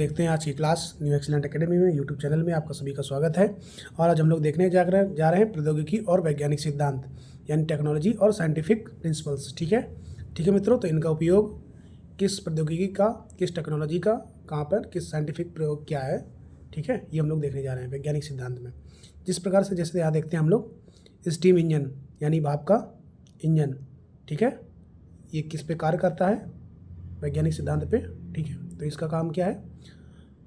देखते हैं आज की क्लास न्यू एक्सीलेंट एकेडमी में यूट्यूब चैनल में आपका सभी का स्वागत है। और आज हम लोग देखने जा रहे हैं प्रौद्योगिकी और वैज्ञानिक सिद्धांत यानी टेक्नोलॉजी और साइंटिफिक प्रिंसिपल्स। ठीक है मित्रों, तो इनका उपयोग किस प्रौद्योगिकी का, किस टेक्नोलॉजी का, कहाँ पर, किस साइंटिफिक प्रयोग क्या है, ठीक है, ये हम लोग देखने जा रहे हैं वैज्ञानिक सिद्धांत में। जिस प्रकार से जैसे यहाँ देखते हैं हम लोग स्टीम इंजन यानी भाप का इंजन, ठीक है, ये किस पे कार्य करता है, वैज्ञानिक सिद्धांत पे। ठीक है, तो इसका काम क्या है,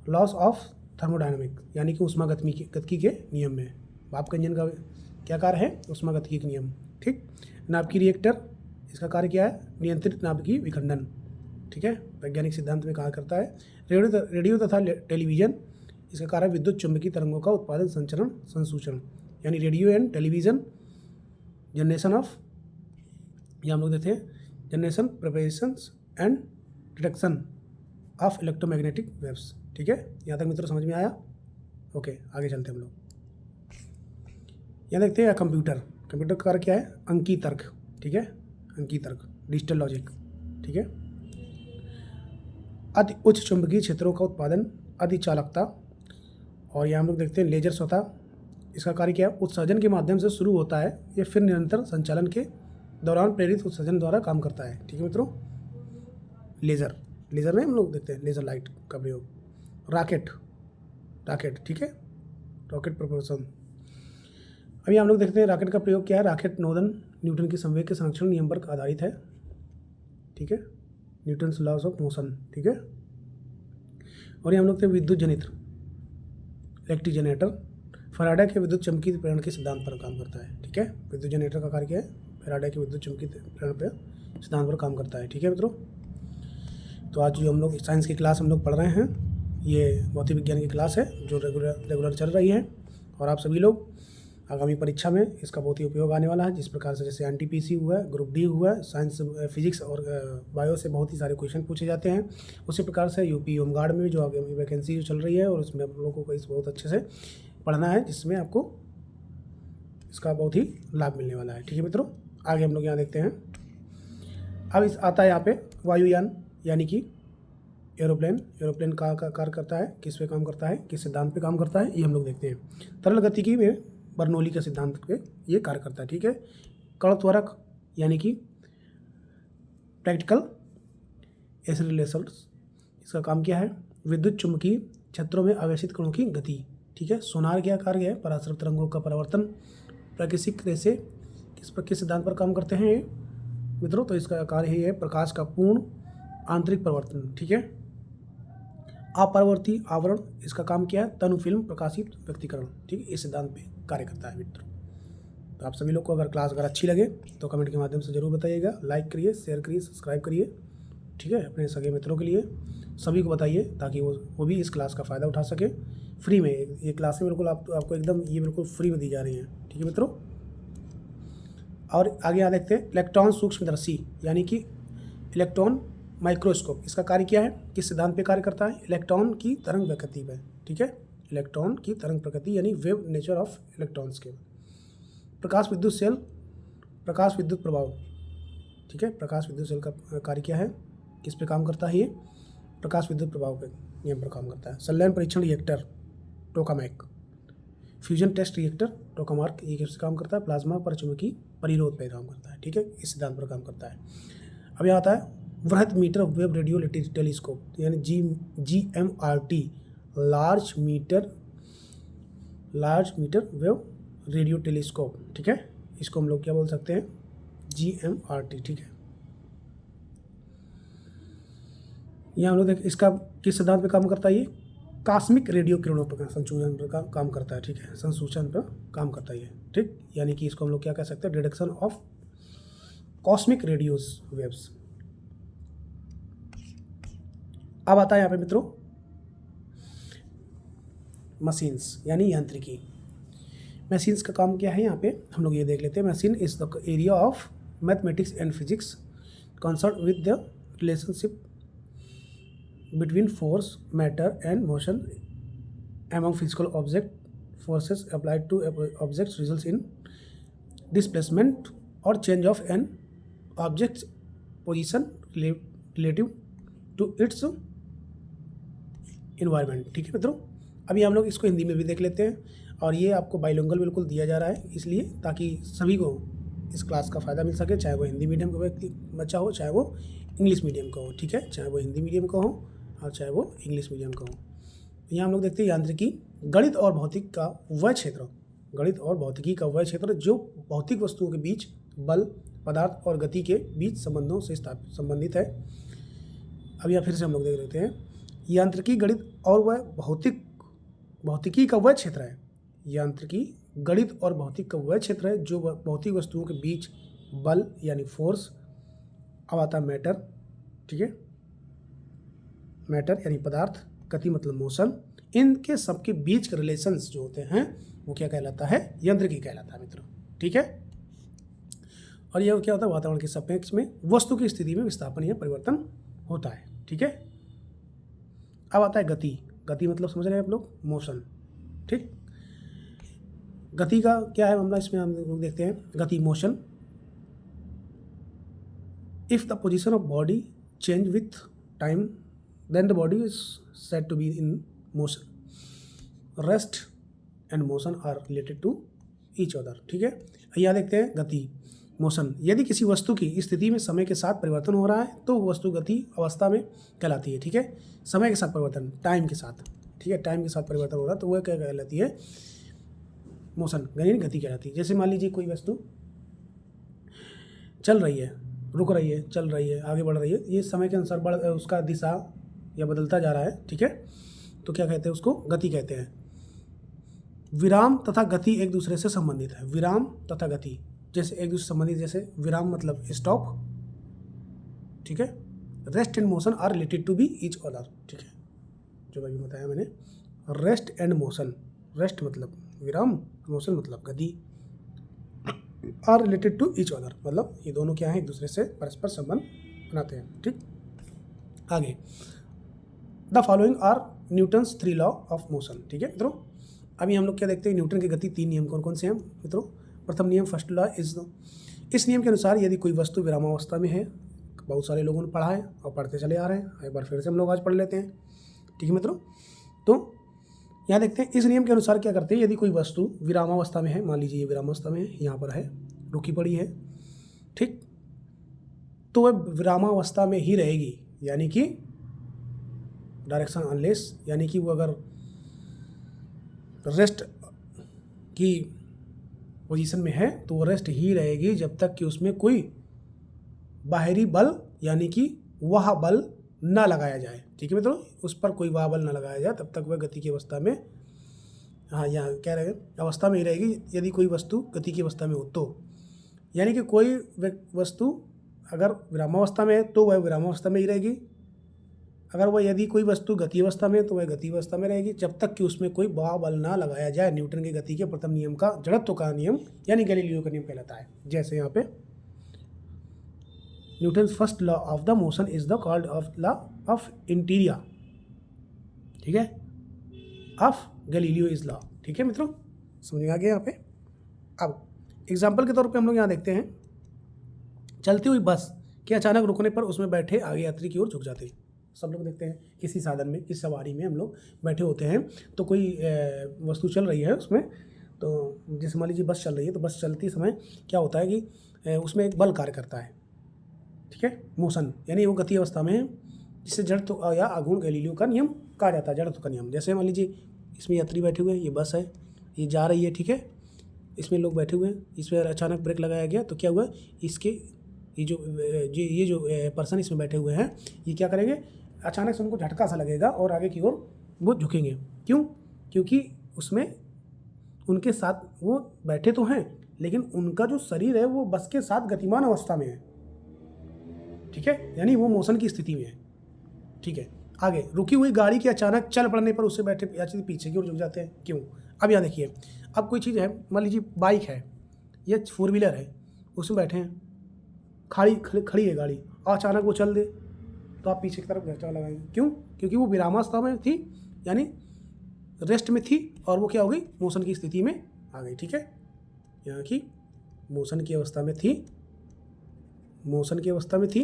लॉस ऑफ थर्मोडायनामिक यानी कि ऊष्मागतिकी के नियम में। भाप का इंजन का क्या कार्य है, ऊष्मागतिकी के नियम। ठीक, नाभिकीय रिएक्टर, इसका कार्य क्या है, नियंत्रित नाभिकीय विखंडन। ठीक है, वैज्ञानिक सिद्धांत में कार्य करता है। रेडियो तथा टेलीविज़न, इसका कार्य विद्युत चुंबकीय तरंगों का उत्पादन, संचरण, संसूचन यानी radio and television generation of, ये हम लोग देते हैं generation, preparation and detection of electromagnetic waves. ठीक है, यहाँ तक मित्रों समझ में आया। ओके, आगे चलते हैं हम लोग। यहाँ देखते हैं कंप्यूटर का कार्य क्या है, अंकीय तर्क। ठीक है, अंकीय तर्क, डिजिटल लॉजिक। ठीक है, अति उच्च चुंबकीय क्षेत्रों का उत्पादन, अधिचालकता। और यहाँ हम लोग देखते हैं लेजर स्वतः, इसका कार्य क्या है, उत्सर्जन के माध्यम से शुरू होता है, ये फिर निरंतर संचालन के दौरान प्रेरित उत्सर्जन द्वारा काम करता है। ठीक है मित्रों, लेज़र में हम लोग देखते हैं लेज़र लाइट का प्रयोग। रॉकेट, ठीक है, रॉकेट प्रोपल्शन। अभी हम लोग देखते हैं रॉकेट का प्रयोग क्या है। रॉकेट नोदन न्यूटन की संवेग के संरक्षण नियम पर आधारित है। ठीक है, न्यूटन्स लॉज ऑफ मोशन। ठीक है, और ये हम लोग देखते हैं विद्युत जनित्र, इलेक्ट्रिक जनरेटर, फैराडे के विद्युत चुम्बकीय प्रेरण के सिद्धांत पर काम करता है। ठीक है, विद्युत जनरेटर का कार्य क्या है, फैराडे के विद्युत चुम्बकीय प्रेरण पर सिद्धांत पर काम करता है। ठीक है मित्रों, तो आज जो हम लोग साइंस की क्लास हम लोग पढ़ रहे हैं, ये भौतिक विज्ञान की क्लास है जो रेगुलर चल रही है। और आप सभी लोग आगामी परीक्षा में इसका बहुत ही उपयोग आने वाला है। जिस प्रकार से जैसे एनटीपीसी हुआ है, ग्रुप डी हुआ है, साइंस, फिजिक्स और बायो से बहुत ही सारे क्वेश्चन पूछे जाते हैं। उसी प्रकार से यूपी होमगार्ड में भी जो आगे वैकेंसी जो चल रही है, और उसमें आप लोगों को इस बहुत अच्छे से पढ़ना है, जिसमें आपको इसका बहुत ही लाभ मिलने वाला है। ठीक है मित्रों, आगे हम लोग यहाँ देखते हैं। अब इस आता है यहाँ पे वायुयान यानी कि एरोप्लेन का कार्य करता है, किस पे काम करता है, किस सिद्धांत पे काम करता है, ये हम लोग देखते हैं। तरल गतिकी में बर्नौली के सिद्धांत पे ये कार्य करता है। ठीक है, कण त्वरक यानी कि प्रैक्टिकल एक्सीलरेशंस, इसका काम क्या है, विद्युत चुम्बकीय क्षेत्रों में आवेशित कणों की गति। ठीक है, सोनार क्या कार्य है, पराश्रय तरंगों का परिवर्तन। प्राकृतिक रेसे किस सिद्धांत पर काम करते हैं मित्रों, तो इसका कार्य ही है प्रकाश का पूर्ण आंतरिक परिवर्तन। ठीक है, अपरिवर्ती आवरण, इसका काम क्या है, तनु फिल्म प्रकाशित व्यक्तीकरण। ठीक है, इस सिद्धांत पे कार्य करता है मित्रों। तो आप सभी लोग को अगर क्लास अच्छी लगे तो कमेंट के माध्यम से जरूर बताइएगा, लाइक करिए, शेयर करिए, सब्सक्राइब करिए। ठीक है, अपने सगे मित्रों के लिए सभी को बताइए, ताकि वो भी इस क्लास का फ़ायदा उठा सके। फ्री में ये क्लासें बिल्कुल आपको एकदम ये बिल्कुल फ्री में दी जा रही हैं। ठीक है मित्रों, और आगे यहाँ देखते हैं इलेक्ट्रॉन सूक्ष्मदर्शी यानी कि इलेक्ट्रॉन माइक्रोस्कोप, इसका कार्य क्या है, किस सिद्धांत पे कार्य करता है, इलेक्ट्रॉन की तरंग प्रकृति पे। ठीक है, इलेक्ट्रॉन की तरंग प्रकृति यानी वेव नेचर ऑफ इलेक्ट्रॉन्स के। प्रकाश विद्युत सेल, प्रकाश विद्युत प्रभाव। ठीक है, प्रकाश विद्युत सेल का कार्य क्या है, किस पे काम करता है, ये प्रकाश विद्युत प्रभाव के नियम पर काम करता है। संलयन परीक्षण reactor, tokamak. Fusion test reactor, tokamak, ये किस काम करता है, प्लाज्मा परचुंबकीय परिरोध पर काम करता है। ठीक है, इस सिद्धांत पर काम करता है। अब यहाँ आता है वृहत मीटर वेव रेडियो टेलीस्कोप यानी GMRT, large metre wave radio telescope. ठीक है, इसको हम लोग क्या बोल सकते हैं, GMRT। ठीक है, यहाँ हम लोग देख इसका किस सिद्धांत पे काम करता है, ये कॉस्मिक रेडियो किरणों पर संसूचन पर काम करता है। ठीक है, संसूचन पर काम करता है ये। ठीक, यानी कि इसको हम लोग क्या कह सकते हैं, detection of cosmic radios waves. अब आता है यहाँ पे मित्रों मशीन्स यानी यांत्रिकी। मशीन्स का काम क्या है, यहाँ पे हम लोग ये देख लेते हैं। Machine is the area of mathematics and physics concern with the relationship between force, matter and motion among physical object. Forces applied to objects results in displacement or change of an object's position relative to its environment. ठीक है मित्रों, अभी हम लोग इसको हिंदी में भी देख लेते हैं और ये आपको बाइलिंगुअल बिल्कुल दिया जा रहा है इसलिए ताकि सभी को इस क्लास का फ़ायदा मिल सके, चाहे वो हिंदी मीडियम का व्यक्ति बच्चा हो, चाहे वो इंग्लिश मीडियम का हो। ठीक है, चाहे वो हिंदी मीडियम का हो और चाहे वो इंग्लिश मीडियम का हो। यहाँ हम लोग देखते हैं यांत्रिकी गणित और भौतिक का वह क्षेत्र, गणित और भौतिकी का वह क्षेत्र जो भौतिक वस्तुओं के बीच बल, पदार्थ और गति के बीच संबंधों से संबंधित है। अब यहाँ फिर से हम लोग देख लेते हैं, यांत्रिकी गणित और वह भौतिकी का वह क्षेत्र है। यांत्रिकी गणित और भौतिक का वह क्षेत्र है जो भौतिक वस्तुओं के बीच बल यानी फोर्स, अब आता है मैटर। ठीक है, मैटर यानी पदार्थ, गति मतलब मोशन, इनके सबके बीच के रिलेशंस जो होते हैं वो क्या कहलाता है, यांत्रिकी कहलाता है मित्रों। ठीक है, और यह क्या होता है, वातावरण के सापेक्ष में वस्तु की स्थिति में विस्थापन या परिवर्तन होता है। ठीक है, अब आता है गति। गति मतलब समझ रहे हैं आप लोग, मोशन। ठीक, गति का क्या है मामला, इसमें हम लोग देखते हैं गति motion. If the position of body change with time then the body is said to be in motion. Rest and motion are related to each other. ठीक है, यहाँ देखते हैं गति मोशन। यदि किसी वस्तु की स्थिति में समय के साथ परिवर्तन हो रहा है तो वो वस्तु गति अवस्था में कहलाती है। ठीक है, समय के साथ परिवर्तन, टाइम के साथ। ठीक है, टाइम के साथ परिवर्तन हो रहा है तो वह क्या कहलाती है, मोशन यानी गति कहलाती है। जैसे मान लीजिए कोई वस्तु चल रही है, रुक रही है, चल रही है, आगे बढ़ रही है, ये समय के अनुसार उसका दिशा या बदलता जा रहा है। ठीक है, तो क्या कहते हैं, उसको गति कहते हैं। विराम तथा गति एक दूसरे से संबंधित है। विराम तथा गति जैसे एक दूसरे से संबंधित, जैसे विराम मतलब स्टॉप। ठीक है, rest and motion are related to be each other. ठीक है, जो अभी बताया मैंने, रेस्ट एंड मोशन, रेस्ट मतलब विराम, मोशन मतलब गति, are related to each other मतलब ये दोनों क्या है, एक दूसरे से परस्पर संबंध बनाते हैं। ठीक, आगे the following are Newton's 3 law of motion. ठीक है मित्रों, अभी हम लोग क्या देखते हैं, न्यूटन की गति 3 नियम कौन कौन से हैं मित्रों। प्रथम नियम, फर्स्ट लॉ इज, इस नियम के अनुसार यदि कोई वस्तु विरामावस्था में है, बहुत सारे लोगों ने पढ़ा है और पढ़ते चले आ रहे हैं, एक बार फिर से हम लोग आज पढ़ लेते हैं। ठीक है मित्रों, तो यहाँ देखते हैं इस नियम के अनुसार क्या करते हैं, यदि कोई वस्तु विरामावस्था में है, मान लीजिए ये विरामावस्था में है, यहाँ पर है, रुकी पड़ी है। ठीक, तो वह विरामावस्था में ही रहेगी, यानी कि डायरेक्शन अनलेस, यानी कि वो अगर रेस्ट की पोजीशन में है तो वो रेस्ट ही रहेगी जब तक कि उसमें कोई बाहरी बल यानी कि वह बल ना लगाया जाए। ठीक है मित्रों, उस पर कोई वह बल ना लगाया जाए तब तक वह गति की अवस्था में, हाँ यहाँ कह रहे हैं अवस्था में ही रहेगी। यदि कोई वस्तु गति की अवस्था में हो तो, यानी कि कोई वस्तु अगर विरामावस्था में है तो वह विरामावस्था में ही रहेगी, अगर वह यदि कोई वस्तु गति अवस्था में है तो वह गति अवस्था में रहेगी जब तक कि उसमें कोई वह बल ना लगाया जाए। न्यूटन की गति के प्रथम नियम का जड़त्व का नियम यानी गैलीलियो का नियम कहलाता है। जैसे यहाँ पे Newton's first law of the motion is the called of law of इंटीरिया। ठीक है, ऑफ गैलीलियो इज लॉ। ठीक है मित्रों, समझ में आ गया यहाँ पे। अब एग्जाम्पल के तौर पे हम लोग यहाँ देखते हैं, चलती हुई बस के अचानक रुकने पर उसमें बैठे आगे यात्री की ओर झुक जाते हैं। सब लोग देखते हैं किसी साधन में, किसी सवारी में हम लोग बैठे होते हैं तो कोई वस्तु चल रही है उसमें, तो जैसे मान लीजिए बस चल रही है, तो बस चलती समय क्या होता है कि उसमें एक बल कार्य करता है। ठीक है, मोशन यानी वो गति अवस्था में है, जिससे जड़त्व या आघूर्ण गैलीलियो का नियम कहा जाता है, जड़त्व का नियम। जैसे मान लीजिए इसमें यात्री बैठे हुए हैं, ये बस है, ये जा रही है। ठीक है, इसमें लोग बैठे हुए हैं, इस पर अचानक ब्रेक लगाया गया तो क्या हुआ, इसके ये जो पर्सन इसमें बैठे हुए हैं ये क्या करेंगे, अचानक से उनको झटका सा लगेगा और आगे की ओर वो झुकेंगे। क्यों, क्योंकि उसमें उनके साथ वो बैठे तो हैं लेकिन उनका जो शरीर है वो बस के साथ गतिमान अवस्था में है। ठीक है, यानी वो मोशन की स्थिति में है। ठीक है, आगे रुकी हुई गाड़ी के अचानक चल पड़ने पर उससे बैठे यात्री पीछे की ओर झुक जाते हैं। क्यों, अब यहाँ देखिए, अब कोई चीज़ है, मान लीजिए बाइक है या 4 व्हीलर है, उसमें बैठे हैं, खड़ी है गाड़ी, अचानक वो चल दे तो आप पीछे की तरफ झटका लगाएंगे। क्यों, क्योंकि वो विरामावस्था में थी, यानी रेस्ट में थी और वो क्या हो गई, मोशन की स्थिति में आ गई। ठीक है, यहाँ की मोशन की अवस्था में थी, मोशन की अवस्था में थी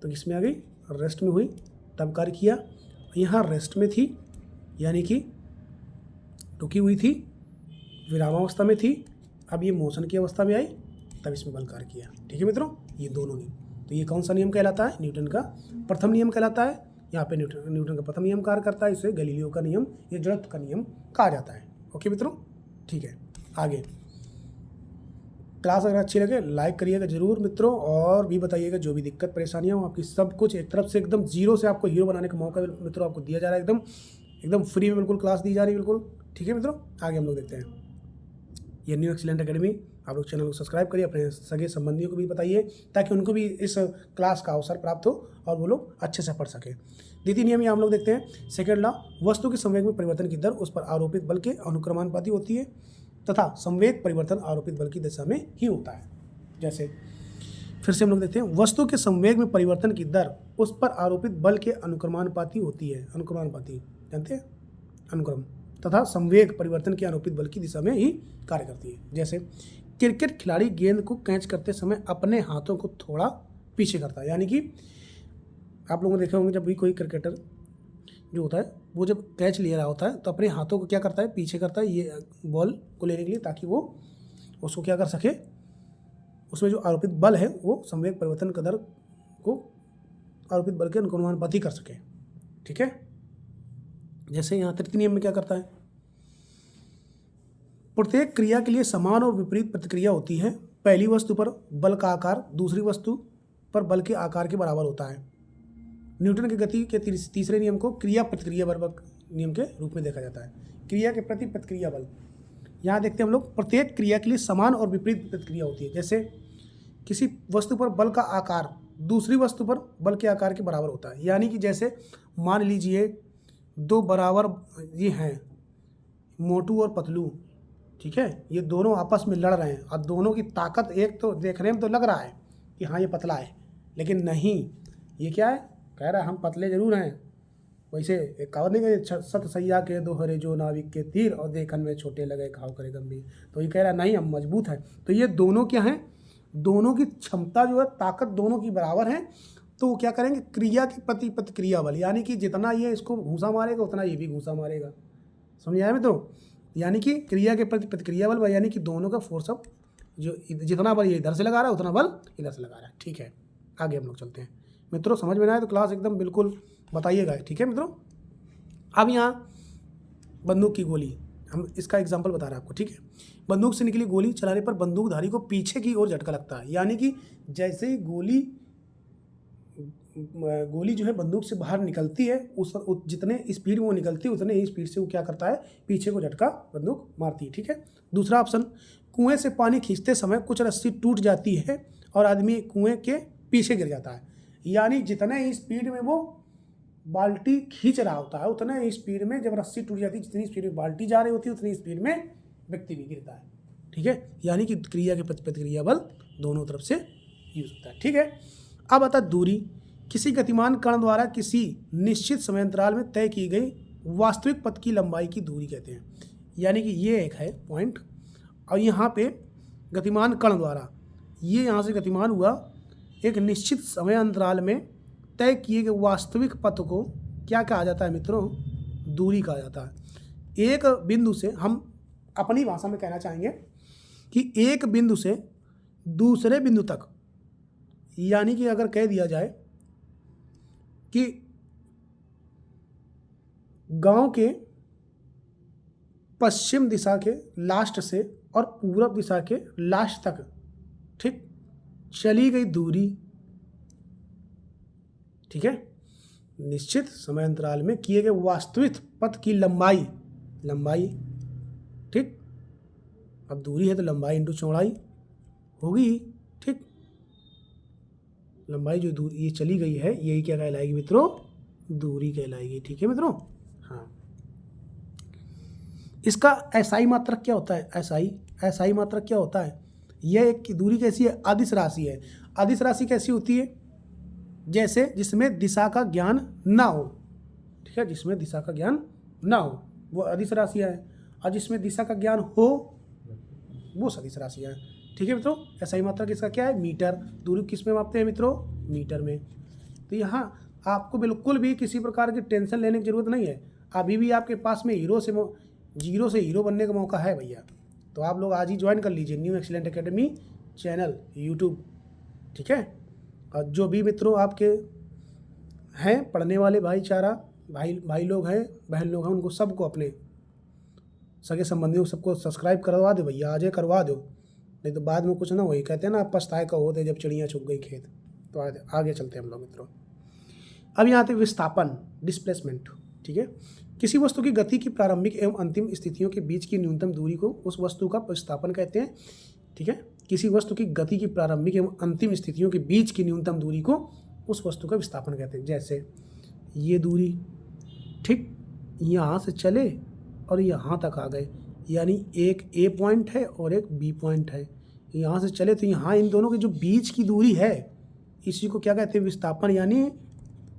तो किसमें आ गई, रेस्ट में हुई, तब कार्य किया। यहाँ रेस्ट में थी यानी कि रुकी हुई थी, विरामावस्था में थी, अब ये मोशन की अवस्था में आई, तब इसमें बल कार्य किया। ठीक है मित्रों, ये दोनों नियम। तो ये कौन सा नियम कहलाता है? न्यूटन का प्रथम नियम कहलाता है। यहाँ पे न्यूटन का प्रथम नियम कार्य करता है, इसे गैलीलियो का नियम या जड़त्व का नियम कहा जाता है। ओके मित्रों, ठीक है। आगे क्लास अगर अच्छी लगे लाइक करिएगा जरूर मित्रों, और भी बताइएगा जो भी दिक्कत परेशानियाँ हो आपकी, सब कुछ एक तरफ से एकदम जीरो से आपको हीरो बनाने का मौका मित्रों आपको दिया जा रहा है, एकदम फ्री में बिल्कुल क्लास दी जा रही है बिल्कुल। ठीक है मित्रों, आगे हम लोग देखते हैं। ये न्यू एक्सीलेंट एकेडमी, आप लोग चैनल को सब्सक्राइब करिए, अपने सगे संबंधियों को भी बताइए ताकि उनको भी इस क्लास का अवसर प्राप्त हो और वो लोग अच्छे से पढ़ सकें। द्वितीय नियम यहाँ हम लोग देखते हैं। सेकेंड लॉ, वस्तु के संवेग में परिवर्तन की दर उस पर आरोपित बल के अनुक्रमानुपाती होती है तथा संवेग परिवर्तन आरोपित बल की दिशा में ही होता है। जैसे फिर से हम लोग देखते हैं, वस्तु के संवेग में परिवर्तन की दर उस पर आरोपित बल के अनुक्रमानुपाती होती है। अनुक्रमानुपाती जानते हैं? अनुक्रम तथा संवेग परिवर्तन के आरोपित बल की दिशा में ही कार्य करती है। जैसे क्रिकेट खिलाड़ी गेंद को कैच करते समय अपने हाथों को थोड़ा पीछे करता है, यानी कि आप लोगों ने देखे होंगे जब भी कोई क्रिकेटर जो होता है वो जब कैच ले रहा होता है तो अपने हाथों को क्या करता है? पीछे करता है, ये बॉल को लेने के लिए, ताकि वो उसको क्या कर सके, उसमें जो आरोपित बल है वो संवेग परिवर्तन का दर को आरोपित बल के अनुक्रमानुपाती कर सके। ठीक है। जैसे यहाँ तृतीय नियम में क्या करता है? प्रत्येक क्रिया के लिए समान और विपरीत प्रतिक्रिया होती है। पहली वस्तु पर बल का आकार दूसरी वस्तु पर बल के आकार के बराबर होता है। न्यूटन की गति के तीसरे नियम को क्रिया प्रतिक्रिया बल नियम के रूप में देखा जाता है। क्रिया के प्रति प्रतिक्रिया बल, यहाँ देखते हैं हम लोग, प्रत्येक क्रिया के लिए समान और विपरीत प्रतिक्रिया होती है। जैसे किसी वस्तु पर बल का आकार दूसरी वस्तु पर बल के आकार के बराबर होता है, यानी कि जैसे मान लीजिए दो बराबर ये हैं, मोटू और पतलू, ठीक है, ये दोनों आपस में लड़ रहे हैं और दोनों की ताकत, एक तो देखने में तो लग रहा है कि हाँ ये पतला है, लेकिन नहीं, ये क्या है, कह रहा है हम पतले जरूर हैं। वैसे एक कहावत नहीं कि सत सैया के दोहरे जो नाविक के तीर और देखन में छोटे लगे घाव करे गंभीर, तो ये कह रहा है नहीं हम मजबूत हैं। तो ये दोनों क्या हैं, दोनों की क्षमता जो है, ताकत दोनों की बराबर है। तो वो क्या करेंगे, क्रिया के प्रति प्रतिक्रिया बल, यानी कि जितना ये इसको घूंसा मारेगा उतना ये भी घूंसा मारेगा। समझ आया मित्रों? यानी कि क्रिया के प्रति प्रतिक्रिया बल, यानी कि दोनों का फोर्स अप, जो जितना बल ये इधर से लगा रहा है उतना बल इधर से लगा रहा है। ठीक है, आगे हम लोग चलते हैं मित्रों। समझ में ना आए तो क्लास एकदम बिल्कुल बताइएगा। ठीक है मित्रों। अब यहाँ बंदूक की गोली, हम इसका एग्जाम्पल बता रहे हैं आपको। ठीक है, बंदूक से निकली गोली चलाने पर बंदूकधारी को पीछे की ओर झटका लगता है, यानी कि जैसे ही गोली जो है बंदूक से बाहर निकलती है, उस जितने स्पीड में वो निकलती है उतने ही स्पीड से वो क्या करता है, पीछे को झटका बंदूक मारती है। ठीक है। दूसरा ऑप्शन, कुएं से पानी खींचते समय कुछ रस्सी टूट जाती है और आदमी कुएं के पीछे गिर जाता है, यानी जितने ही स्पीड में वो बाल्टी खींच रहा होता है उतने ही स्पीड में जब रस्सी टूट जाती है, जितनी स्पीड में बाल्टी जा रही होती है उतनी स्पीड में व्यक्ति भी गिरता है। ठीक है, यानी कि क्रिया के प्रति प्रतिक्रिया बल दोनों तरफ से यूज होता है। ठीक है। अब आता दूरी, किसी गतिमान कण द्वारा किसी निश्चित समयांतराल में तय की गई वास्तविक पथ की लंबाई की दूरी कहते हैं। यानी कि ये एक है पॉइंट, और यहाँ पे गतिमान कण द्वारा, ये यहाँ से गतिमान हुआ, एक निश्चित समय अंतराल में तय किए गए वास्तविक पथ को क्या कहा जाता है मित्रों? दूरी कहा जाता है। एक बिंदु से, हम अपनी भाषा में कहना चाहेंगे कि एक बिंदु से दूसरे बिंदु तक, यानी कि अगर कह दिया जाए कि गांव के पश्चिम दिशा के लास्ट से और पूरब दिशा के लास्ट तक, ठीक, चली गई दूरी, ठीक है, निश्चित समय अंतराल में किए गए वास्तविक पथ की लंबाई, ठीक, अब दूरी है तो लंबाई इंटू चौड़ाई होगी। ठीक, लंबाई जो दूरी ये चली गई है यही क्या कहलाएगी मित्रों? दूरी कहलाएगी। ठीक है मित्रों। हाँ, इसका एसआई मात्रक क्या होता है? एसआई मात्रक क्या होता है? यह एक दूरी कैसी है? अदिश राशि है। अदिश राशि कैसी होती है? जैसे जिसमें दिशा का ज्ञान ना हो, ठीक है, जिसमें दिशा का ज्ञान ना हो वो अदिश राशियाँ है, और जिसमें दिशा का ज्ञान हो वो सदिश राशियाँ है। ठीक है मित्रों। एसआई मात्रक इसका क्या है? मीटर। दूरी किस में मापते हैं मित्रों? मीटर में। तो यहाँ आपको बिल्कुल भी किसी प्रकार की टेंशन लेने की जरूरत नहीं है। अभी भी आपके पास में जीरो से हीरो बनने का मौका है भैया। तो आप लोग आज ही ज्वाइन कर लीजिए new excellent academy channel YouTube, ठीक है। और जो भी मित्रों आपके हैं पढ़ने वाले भाई लोग हैं, बहन लोग हैं, उनको सबको अपने सगे संबंधियों सबको सब्सक्राइब करवा दो भैया, आज करवा दो, नहीं तो बाद में कुछ ना वही कहते हैं ना पछताए का होते जब चिड़ियाँ चुग गई खेत। तो आगे चलते हैं हम लोग मित्रों। अब यहाँ आते विस्थापन, डिस्प्लेसमेंट, ठीक है। किसी वस्तु की गति की प्रारंभिक एवं अंतिम स्थितियों के बीच की न्यूनतम दूरी को उस वस्तु का विस्थापन कहते हैं, ठीक है। किसी वस्तु की गति की प्रारंभिक एवं अंतिम स्थितियों के बीच की न्यूनतम दूरी को उस वस्तु का विस्थापन कहते हैं। जैसे ये दूरी, ठीक, यहाँ से चले और यहाँ तक आ गए, यानी एक ए पॉइंट है और एक बी पॉइंट है, यहाँ से चले तो यहाँ इन दोनों के जो बीच की दूरी है इसी को क्या कहते हैं, विस्थापन यानी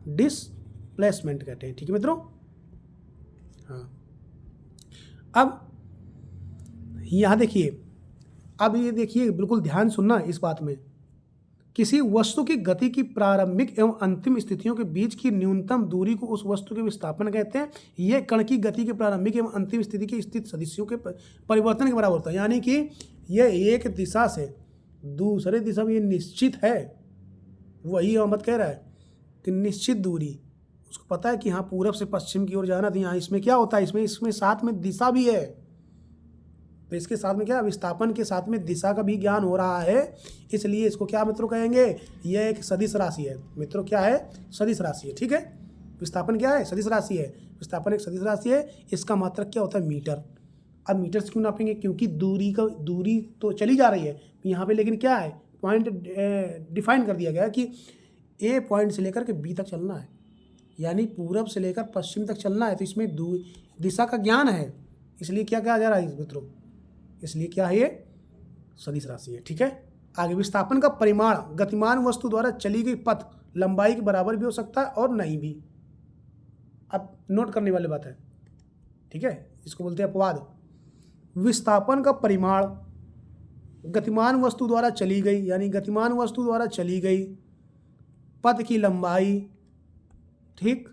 डिस्प्लेसमेंट कहते हैं, ठीक है मित्रों। हाँ, अब यहाँ देखिए, अब ये देखिए बिल्कुल ध्यान सुनना इस बात में। किसी वस्तु की गति की प्रारंभिक एवं अंतिम स्थितियों के बीच की न्यूनतम दूरी को उस वस्तु के विस्थापन कहते हैं। यह कण की गति के प्रारंभिक एवं अंतिम स्थिति के स्थित सदिशों के परिवर्तन के बराबर होता है, यानी कि यह एक दिशा से दूसरे दिशा में ये निश्चित है। वही अहमद कह रहा है कि निश्चित दूरी, उसको पता है कि हाँ पूरब से पश्चिम की ओर जाना, तो यहाँ इसमें क्या होता है, इसमें साथ में दिशा भी है, तो इसके साथ में क्या, विस्थापन के साथ में दिशा का भी ज्ञान हो रहा है, इसलिए इसको क्या मित्रों कहेंगे, यह एक सदिश राशि है मित्रों। क्या है, सदिश राशि है, ठीक है। विस्थापन क्या है, सदिश राशि है। विस्थापन एक सदिश राशि है, इसका मात्रक क्या होता है, मीटर। अब मीटर से क्यों नापेंगे, क्योंकि दूरी तो चली जा रही है यहाँ पे, लेकिन क्या है, पॉइंट डिफाइन कर दिया गया है कि ए पॉइंट से लेकर के बी तक चलना है, यानी पूरब से लेकर पश्चिम तक चलना है, तो इसमें दिशा का ज्ञान है, इसलिए क्या कहा जा रहा है मित्रों, इसलिए क्या है, ये सदिश राशि है, ठीक है। आगे, विस्थापन का परिमाण गतिमान वस्तु द्वारा चली गई पथ लंबाई के बराबर भी हो सकता है और नहीं भी। अब नोट करने वाली बात है, ठीक है, इसको बोलते हैं अपवाद। विस्थापन का परिमाण गतिमान वस्तु द्वारा चली गई, यानी गतिमान वस्तु द्वारा चली गई पथ की लंबाई, ठीक,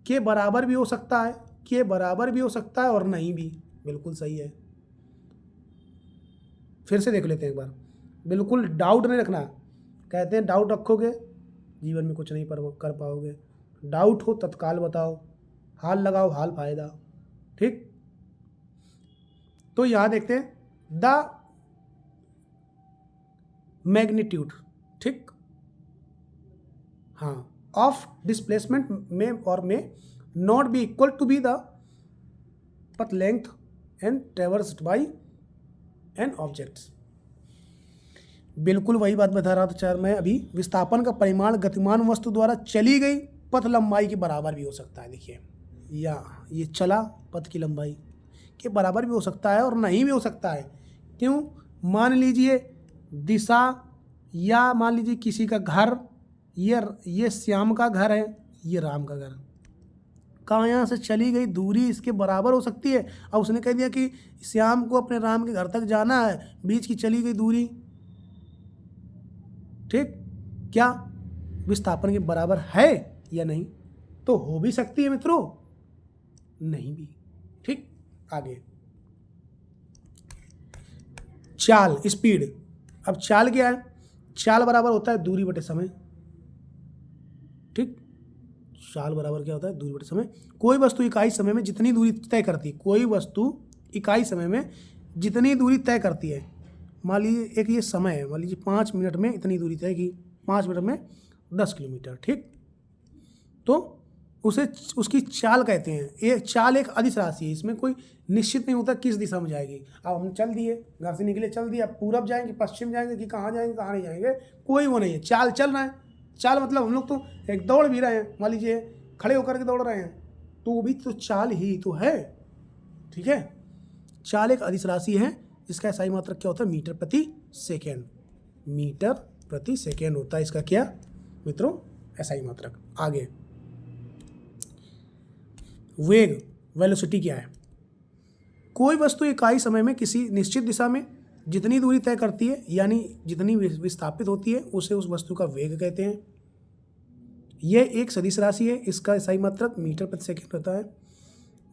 के बराबर भी हो सकता है, के बराबर भी हो सकता है और नहीं भी। बिल्कुल सही है। फिर से देख लेते हैं एक बार, बिल्कुल डाउट नहीं रखना। कहते हैं डाउट रखोगे जीवन में कुछ नहीं कर पाओगे। डाउट हो तत्काल बताओ, हाल लगाओ हाल फायदा, ठीक। तो यहां देखते हैं द मैग्नीट्यूड, ठीक, हाँ, ऑफ डिस्प्लेसमेंट में और में not be equal to be the path length and traversed by an objects. बिल्कुल वही बात बता रहा था चार मैं अभी। विस्थापन का परिमाण गतिमान वस्तु द्वारा चली गई पथ लंबाई के बराबर भी हो सकता है। देखिए, या ये चला पथ की लंबाई के बराबर भी हो सकता है और नहीं भी हो सकता है। क्यों? मान लीजिए दिशा, या मान लीजिए किसी का घर, ये श्याम का घर है, ये राम का घर, कहाँ यहाँ से चली गई दूरी इसके बराबर हो सकती है। अब उसने कह दिया कि श्याम को अपने राम के घर तक जाना है, बीच की चली गई दूरी, ठीक, क्या विस्थापन के बराबर है या नहीं? तो हो भी सकती है मित्रों, नहीं भी, ठीक। आगे चाल, स्पीड। अब चाल क्या है? चाल बराबर होता है दूरी बटे समय, ठीक। चाल बराबर क्या होता है? दूरी बटे समय। कोई वस्तु इकाई समय में जितनी दूरी तय करती है, कोई वस्तु इकाई समय में जितनी दूरी तय करती है, मान लीजिए एक ये समय है, मान लीजिए 5 मिनट में इतनी दूरी तय की, 5 मिनट में 10 किलोमीटर, ठीक। तो उसे उसकी चाल कहते हैं। ये चाल एक अदिश राशि है, इसमें कोई निश्चित नहीं होता किस दिशा में जाएगी। अब हम चल दिए, घर से निकले, चल दिए, अब पूरब जाएंगे, पश्चिम जाएंगे, कि कहाँ जाएंगे कहाँ नहीं जाएंगे, कोई वो नहीं है। चाल चल रहा है। चाल मतलब हम लोग तो एक दौड़ भी रहे हैं, मान लीजिए खड़े होकर के दौड़ रहे हैं, तो वो भी तो चाल ही तो है, ठीक है। चाल एक अदिश राशि है जिसका SI मात्रक क्या होता है? मीटर प्रति सेकेंड। मीटर प्रति सेकेंड होता है इसका क्या मित्रों? SI मात्रक। आगे वेग, वेलोसिटी क्या है? कोई वस्तु इकाई समय में किसी निश्चित दिशा में जितनी दूरी तय करती है, यानी जितनी विस्थापित होती है, उसे उस वस्तु का वेग कहते हैं, ये एक सदिश राशि है, इसका SI मात्रक मीटर प्रति सेकंड होता है।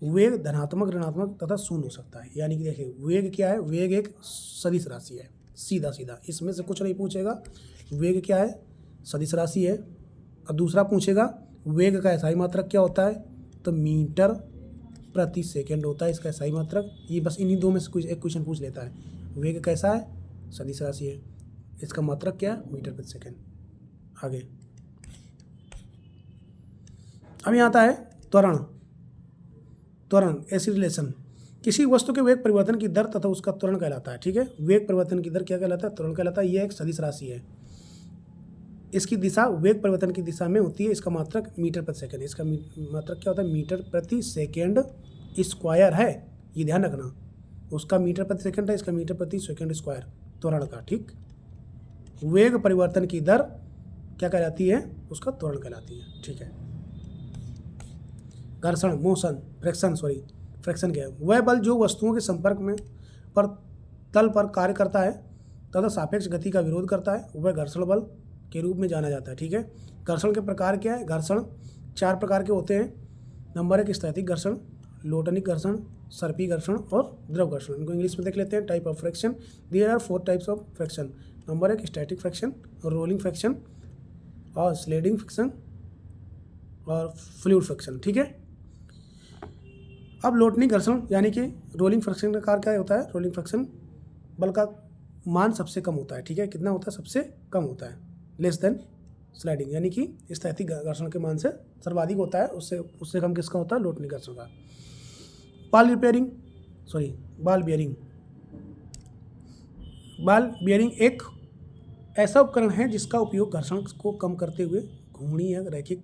वेग धनात्मक, ऋणात्मक तथा शून्य हो सकता है। यानी कि देखिए वेग क्या है, वेग एक सदिश राशि है, सीधा सीधा इसमें से कुछ नहीं पूछेगा। वेग क्या है, सदिश राशि है। और दूसरा पूछेगा वेग का SI मात्रक क्या होता है, तो मीटर प्रति सेकंड होता है इसका SI मात्रक। ये बस इन्हीं दो में से कुछ एक क्वेश्चन पूछ लेता है। वेग कैसा है, सदिश राशि है, इसका मात्रक क्या है, मीटर प्रति सेकंड। आगे अब यहाँ आता है त्वरण। त्वरण एसिलेशन किसी वस्तु के वेग परिवर्तन की दर तथा उसका त्वरण कहलाता है। ठीक है, वेग परिवर्तन की दर क्या कहलाता है, त्वरण कहलाता है। यह एक सदिश राशि है, इसकी दिशा वेग परिवर्तन की दिशा में होती है। इसका मात्रक मीटर प्रति सेकंड, इसका मात्रक क्या होता है, मीटर प्रति सेकंड स्क्वायर है, ये ध्यान रखना। उसका मीटर प्रति सेकंड है, इसका मीटर प्रति सेकंड स्क्वायर त्वरण का। ठीक, वेग परिवर्तन की दर क्या कहलाती है, उसका त्वरण कहलाती है। ठीक है, घर्षण मोशन फ्रैक्शन क्या है, वह बल जो वस्तुओं के संपर्क में पर तल पर कार्य करता है तथा सापेक्ष गति का विरोध करता है, वह घर्षण बल के रूप में जाना जाता है। ठीक है, घर्षण के प्रकार क्या है, घर्षण 4 प्रकार के होते हैं। नंबर 1 स्थैतिक घर्षण, लोटनिक घर्षण, सर्पी घर्षण और द्रव घर्षण। इनको इंग्लिश में देख लेते हैं। Type of fraction, there are 4 types of fraction. Number 1 static fraction, rolling fraction और स्लाइडिंग फ्रैक्शन और फ्लूइड फ्रैक्शन। ठीक है, अब लोटनिक घर्षण यानी कि रोलिंग फ्रैक्शन का कार्य क्या होता है, रोलिंग फ्रैक्शन बल का मान सबसे कम होता है। ठीक है, कितना होता है, सबसे कम होता है, लेस देन स्लाइडिंग, यानी कि स्थैतिक घर्षण के मान से सर्वाधिक होता है, उससे कम किसका होता है, लोटनिक घर्षण का। बॉल बियरिंग एक ऐसा उपकरण है जिसका उपयोग घर्षण को कम करते हुए घूर्णी या रैखिक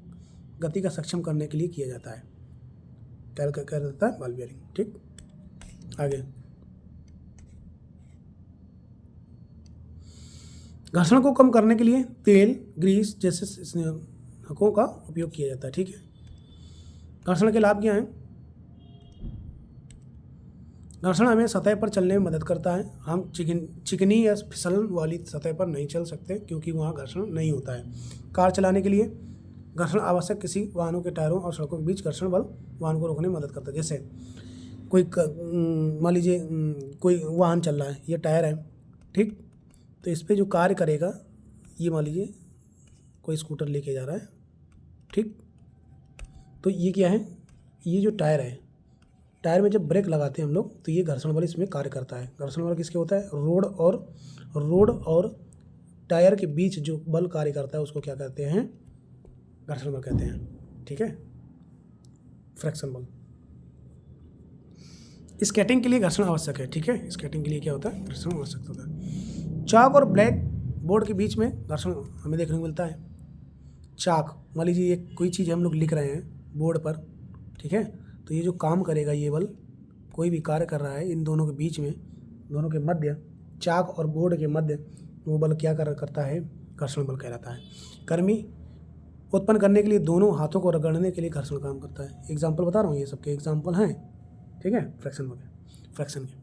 गति का सक्षम करने के लिए किया जाता है। क्या देता है, बॉल बियरिंग। ठीक, आगे घर्षण को कम करने के लिए तेल, ग्रीस जैसे स्नेहकों का उपयोग किया जाता है। ठीक है, घर्षण के लाभ क्या हैं, घर्षण हमें सतह पर चलने में मदद करता है। हम चिकनी या फिसलन वाली सतह पर नहीं चल सकते क्योंकि वहाँ घर्षण नहीं होता है। कार चलाने के लिए घर्षण आवश्यक, किसी वाहनों के टायरों और सड़कों के बीच घर्षण बल वाहन को रोकने में मदद करता है। जैसे कोई मान लीजिए कोई वाहन चल रहा है, ये टायर है, ठीक, तो इस पर जो कार्य करेगा, ये मान लीजिए कोई स्कूटर लेके जा रहा है, ठीक, तो ये क्या है, ये जो टायर है, टायर में जब ब्रेक लगाते हैं हम लोग तो ये घर्षण बल इसमें कार्य करता है। घर्षण बल किसके होता है, रोड और टायर के बीच जो बल कार्य करता है उसको क्या कहते हैं, घर्षण बल कहते हैं। ठीक है, फ्रैक्शन बल। स्केटिंग के लिए घर्षण आवश्यक है। ठीक है, स्केटिंग के लिए क्या होता है, घर्षण आवश्यक होता है। चाक और ब्लैक बोर्ड के बीच में घर्षण हमें देखने को मिलता है। चाक, मान लीजिए ये कोई चीज़ हम लोग लिख रहे हैं बोर्ड पर, ठीक है, तो ये जो काम करेगा, ये बल कोई भी कार्य कर रहा है, इन दोनों के बीच में, दोनों के मध्य, चाक और बोर्ड के मध्य, वो बल क्या करता है, घर्षण बल कहलाता है। गर्मी उत्पन्न करने के लिए दोनों हाथों को रगड़ने के लिए घर्षण काम करता है। एग्जाम्पल बता रहा हूँ, ये सबके एग्जाम्पल हैं। ठीक है, फ्रैक्शन के।